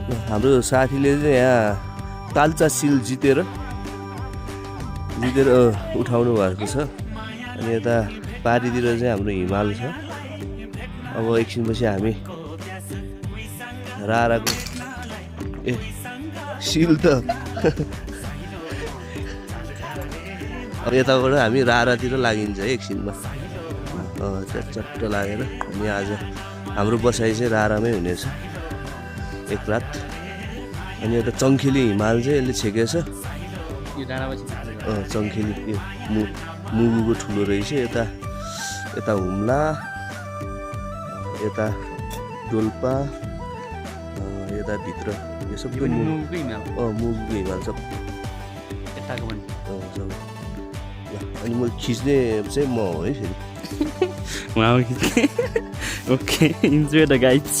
हाम्रो साथीले चाहिँ यहाँ तालचा सिल जितेर उठाउनु भएको छ। अनि यता पारीतिर चाहिँ हाम्रो हिमाल छ। अब एकछिनपछि हामी राराको सिल त अब यताबाट हामी रारातिर लागिन्छ है एकछिनमा। चट्ट लागेर हामी आज हाम्रो बसाइ चाहिँ रारामै हुनेछ एक रात। अनि एउटा चङ्खेली हिमाल चाहिँ यसले छेकेछ। चङ्खेली यो मुगुको ठुलो रहेछ। यता हुम्ला, यता डोल्पा, यता भित्र यो सबै मुगुको हिमाल सब। अनि म खिच्ने चाहिँ म हो है फेरि। Okay, enjoy the guides.